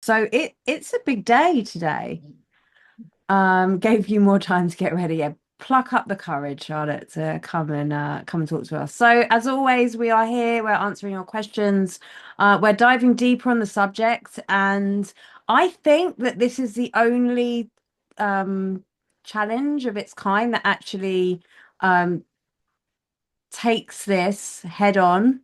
So it's a big day today. Gave you more time to get ready. Yeah, pluck up the courage, Charlotte, to come and talk to us. So as always, we are here. We're answering your questions. We're diving deeper on the subject, and I think that this is the only um, challenge of its kind that actually um, takes this head on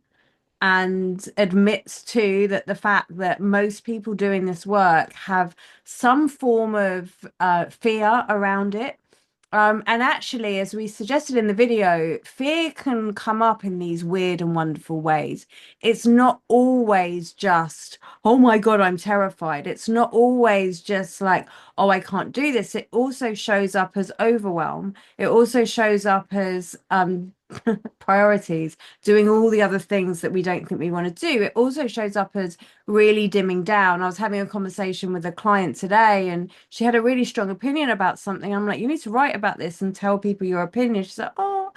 and admits too that the fact that most people doing this work have some form of fear around it. And actually, as we suggested in the video, fear can come up in these weird and wonderful ways. It's not always just, oh my God, I'm terrified. It's not always just like, oh, I can't do this. It also shows up as overwhelm. It also shows up as priorities, doing all the other things that we don't think we want to do. It also shows up as really dimming down. I was having a conversation with a client today and she had a really strong opinion about something. I'm like, you need to write about this and tell people your opinion. She's like, oh,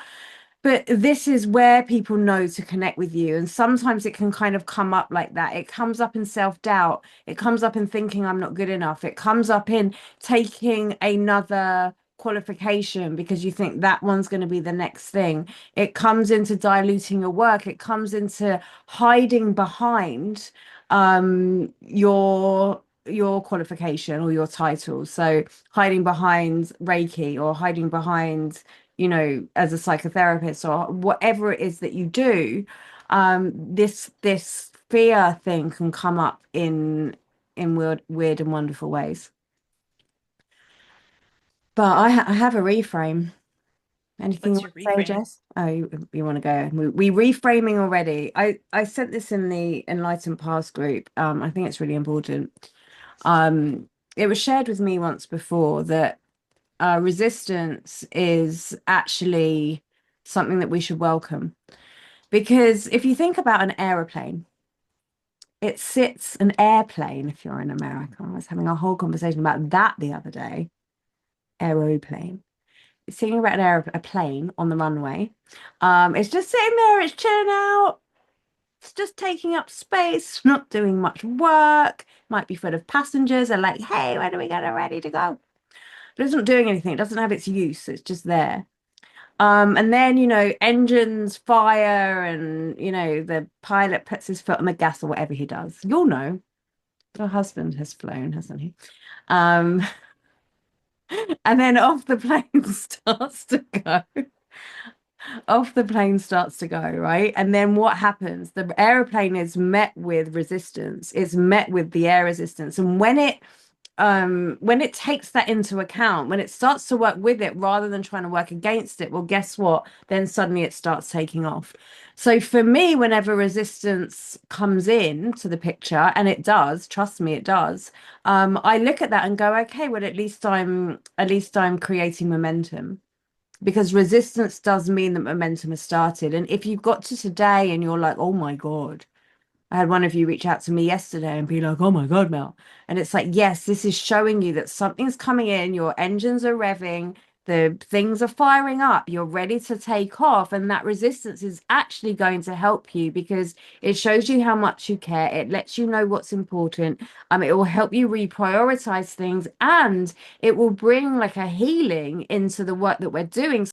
but this is where people know to connect with you. And sometimes it can kind of come up like that. It comes up in self-doubt. It comes up in thinking I'm not good enough. It comes up in taking another qualification because you think that one's going to be the next thing. It comes into diluting your work. It comes into hiding behind your qualification or your title. So hiding behind Reiki or hiding behind as a psychotherapist or whatever it is that you do, this fear thing can come up in weird and wonderful ways. But I have a reframe. Anything you What's want your to say, reframe? Jess? Oh, you want to go? We reframing already. I sent this in the Enlightened Past group. I think it's really important. It was shared with me once before that resistance is actually something that we should welcome. Because if you think about an aeroplane, an airplane, if you're in America. I was having a whole conversation about that the other day. Aeroplane. It's thinking about a plane on the runway. It's just sitting there, it's chilling out. It's just taking up space, not doing much work. Might be full of passengers. Are like, hey, when are we getting ready to go? But it's not doing anything. It doesn't have its use. It's just there. And then, engines fire and, the pilot puts his foot on the gas or whatever he does. You'll know. Your husband has flown, hasn't he? Um, and then off the plane starts to go. Off the plane starts to go, right? And then what happens? The aeroplane is met with resistance. It's met with the air resistance. And when it takes that into account, when it starts to work with it rather than trying to work against it, well, guess what? Then suddenly it starts taking off. So for me, whenever resistance comes in to the picture, and it does, trust me, it does, I look at that and go, okay, well, at least I'm creating momentum because resistance does mean that momentum has started. And if you've got to today and you're like, oh my God, I had one of you reach out to me yesterday and be like, oh my God, Mel. And it's like, yes, this is showing you that something's coming in, your engines are revving, the things are firing up, you're ready to take off. And that resistance is actually going to help you because it shows you how much you care. It lets you know what's important. It will help you reprioritize things and it will bring like a healing into the work that we're doing.